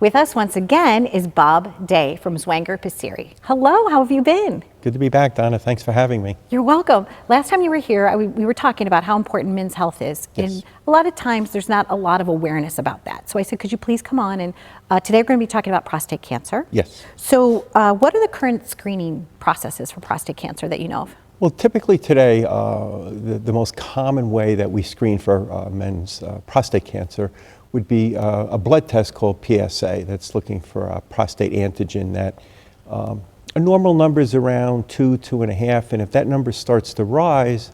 With us once again is Bob Day from Zwanger-Pesiri. Hello, how have you been? Good to be back, Donna. Thanks for having me. You're welcome. Last time you were here, we were talking about how important men's health is. Yes. And a lot of times there's not a lot of awareness about that. So I said, could you please come on? And today we're going to be talking about prostate cancer. Yes. So what are the current screening processes for prostate cancer that you know of? Well, typically today, the most common way that we screen for men's prostate cancer would be a blood test called PSA that's looking for a prostate antigen that a normal number is around 2, 2.5, and if that number starts to rise,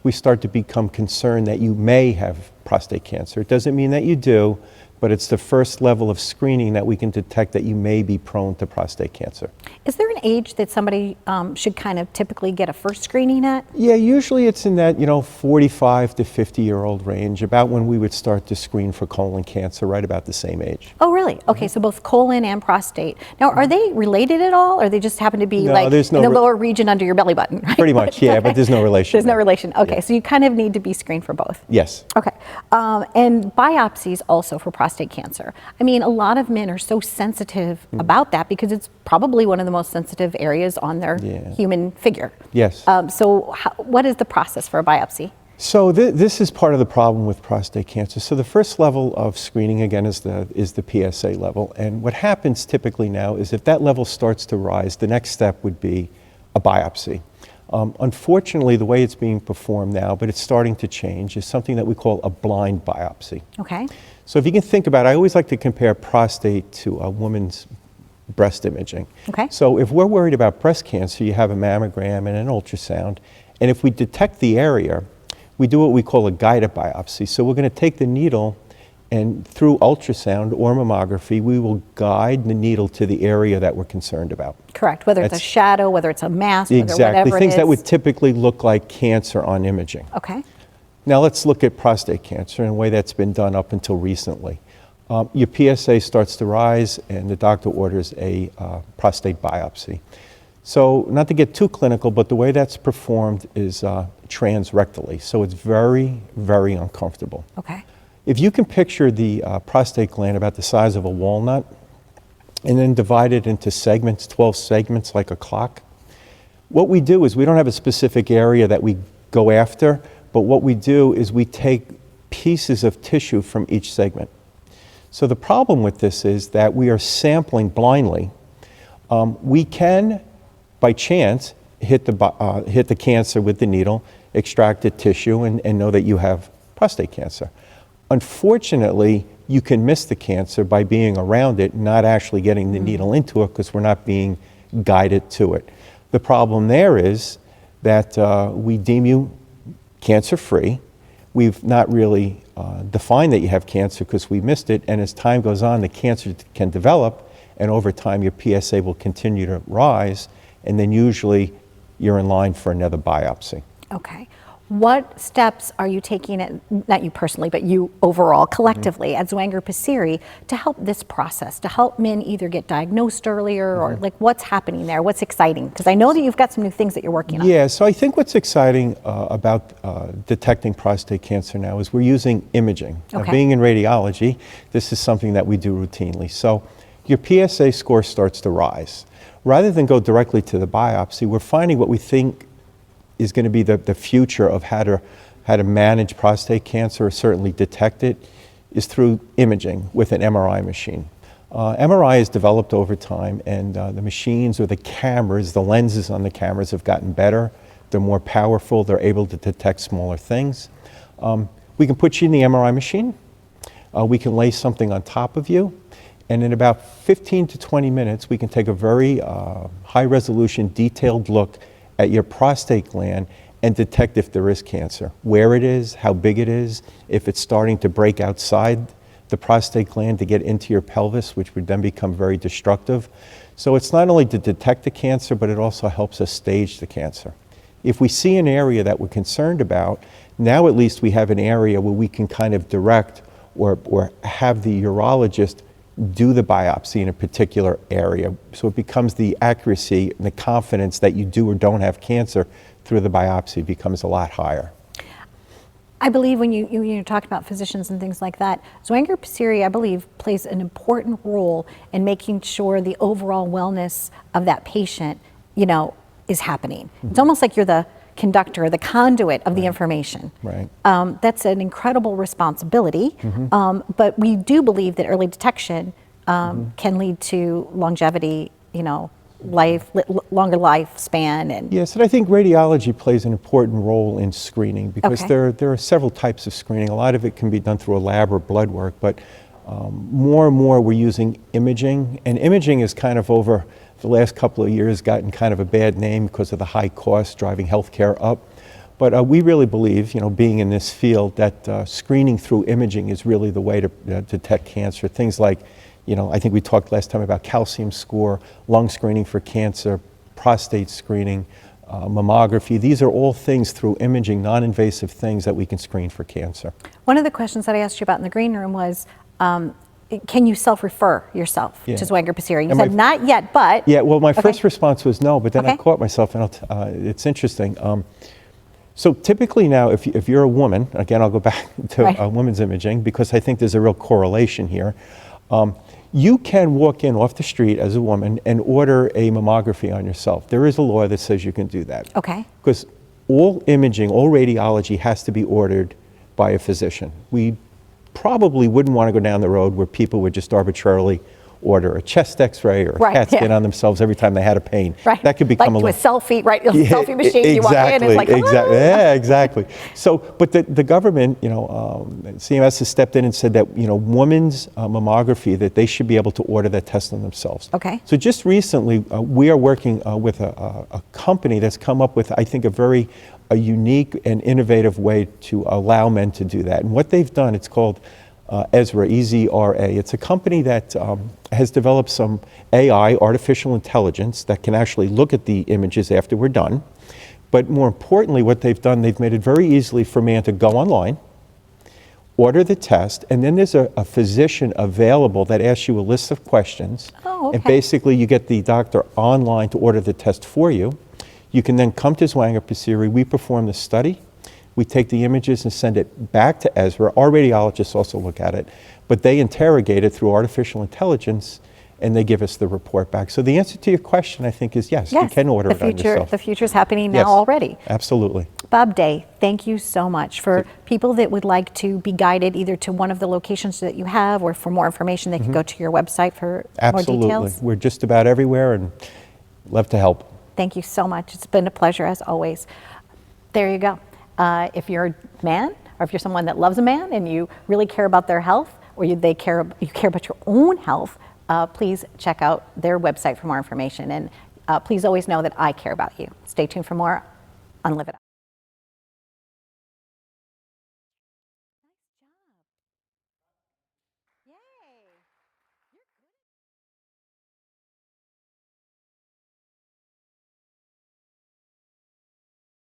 we start to become concerned that you may have prostate cancer. It doesn't mean that you do, but it's the first level of screening that we can detect that you may be prone to prostate cancer. Is there an age that somebody should kind of typically get a first screening at? Yeah, usually it's in that, 45 to 50-year-old range, about when we would start to screen for colon cancer, right about the same age. Oh, really? Okay, so both colon and prostate. Now, are they related at all, or they just happen to be in the lower region under your belly button, right? Pretty much, yeah, but there's no relation. There's no relation. Okay, Yeah. so you kind of need to be screened for both. Yes. Okay, and biopsies also for prostate cancer. I mean, a lot of men are so sensitive about that because it's probably one of the most sensitive areas on their human figure. Yes. So what is the process for a biopsy? So this is part of the problem with prostate cancer. So the first level of screening, again, is the PSA level. And what happens typically now is if that level starts to rise, the next step would be a biopsy. Unfortunately, the way it's being performed now, but it's starting to change, is something that we call a blind biopsy. Okay. So if you can think about it, I always like to compare prostate to a woman's breast imaging. Okay. So if we're worried about breast cancer, you have a mammogram and an ultrasound. And if we detect the area, we do what we call a guided biopsy. So we're going to take the needle and through ultrasound or mammography, we will guide the needle to the area that we're concerned about. Correct, whether it's a shadow, whether it's a mass, Exactly, whatever things it is. that would typically look like cancer on imaging. Okay. Now let's look at prostate cancer in a way that's been done up until recently. Your PSA starts to rise and the doctor orders a prostate biopsy. So not to get too clinical, but the way that's performed is transrectally. So it's very, very uncomfortable. Okay. If you can picture the prostate gland about the size of a walnut and then divide it into segments, 12 segments like a clock, what we do is we don't have a specific area that we go after, but what we do is we take pieces of tissue from each segment. So the problem with this is that we are sampling blindly. We can, by chance, hit the cancer with the needle, extract the tissue, and know that you have prostate cancer. Unfortunately, you can miss the cancer by being around it, not actually getting the needle into it because we're not being guided to it. The problem there is that we deem you cancer-free. We've not really defined that you have cancer because we missed it, and as time goes on, the cancer can develop, and over time your PSA will continue to rise, and then usually you're in line for another biopsy. Okay. What steps are you taking, not you personally, but you overall, collectively, at Zwanger-Pesiri, to help this process, to help men either get diagnosed earlier or like what's happening there? What's exciting? Because I know that you've got some new things that you're working on. Yeah, so I think what's exciting about detecting prostate cancer now is we're using imaging. Okay. Now, being in radiology, this is something that we do routinely. So your PSA score starts to rise. Rather than go directly to the biopsy, we're finding what we think is going to be the future of how to manage prostate cancer or certainly detect it is through imaging with an MRI machine. MRI has developed over time, and the machines or the cameras, the lenses on the cameras have gotten better. They're more powerful. They're able to detect smaller things. We can put you in the MRI machine. We can lay something on top of you. And in about 15 to 20 minutes, we can take a very high-resolution, detailed look at your prostate gland and detect if there is cancer, where it is, how big it is, if it's starting to break outside the prostate gland to get into your pelvis, which would then become very destructive. So it's not only to detect the cancer, but it also helps us stage the cancer. If we see an area that we're concerned about, now at least we have an area where we can kind of direct or have the urologist do the biopsy in a particular area. So it becomes the accuracy and the confidence that you do or don't have cancer through the biopsy becomes a lot higher. I believe when you talk about physicians and things like that, Zwanger-Pesiri, I believe, plays an important role in making sure the overall wellness of that patient, is happening. It's almost like you're the conductor, the conduit of the information. Right. That's an incredible responsibility, but we do believe that early detection can lead to longevity, longer lifespan. And Yes, and I think radiology plays an important role in screening because Okay. there are several types of screening. A lot of it can be done through a lab or blood work, but more and more we're using imaging, and imaging is kind of over the last couple of years gotten kind of a bad name because of the high cost driving healthcare up. But we really believe, being in this field, that screening through imaging is really the way to detect cancer. Things like, I think we talked last time about calcium score, lung screening for cancer, prostate screening, mammography. These are all things through imaging, non-invasive things that we can screen for cancer. one of the questions that I asked you about in the green room was, can you self-refer yourself Yeah. to Zwanger-Pesiri? You And said not yet, but. Yeah, well, my Okay. first response was no, but then I Okay. caught myself, and it's interesting. So typically now, if you're a woman, again, I'll go back to Right. women's imaging because I think there's a real correlation here. You can walk in off the street as a woman and order a mammography on yourself. There is a law that says you can do that. Okay. Because all imaging, all radiology has to be ordered by a physician. We probably wouldn't want to go down the road where people would just arbitrarily order a chest x-ray or a Right, CAT scan yeah. on themselves every time they had a pain. Right. That could become like a to a selfie, right? A selfie machine. Exactly, You walk in, it's like, exactly. hello. Yeah, exactly. So, but the government, CMS has stepped in and said that, women's mammography, that they should be able to order that test on themselves. Okay. So just recently, we are working with a company that's come up with, I think, a unique and innovative way to allow men to do that. And what they've done, it's called Ezra, EZRA. It's a company that has developed some AI, artificial intelligence, that can actually look at the images after we're done. But more importantly, what they've done, they've made it very easily for a man to go online, order the test, and then there's a physician available that asks you a list of questions. Oh, okay. And basically, you get the doctor online to order the test for you. You can then come to Zwanger-Pesiri. We perform the study. We take the images and send it back to Ezra. Our radiologists also look at it, but they interrogate it through artificial intelligence, and they give us the report back. So the answer to your question, I think, is yes, you can order it on yourself. The future's happening now Yes, already. Absolutely. Bob Day, thank you so much. For people that would like to be guided either to one of the locations that you have or for more information, they can go to your website for Absolutely. more details. We're just about everywhere and love to help. Thank you so much. It's been a pleasure as always. There you go. If you're a man or if you're someone that loves a man and you really care about their health or you care about your own health, please check out their website for more information. And please always know that I care about you. Stay tuned for more on Live It Up.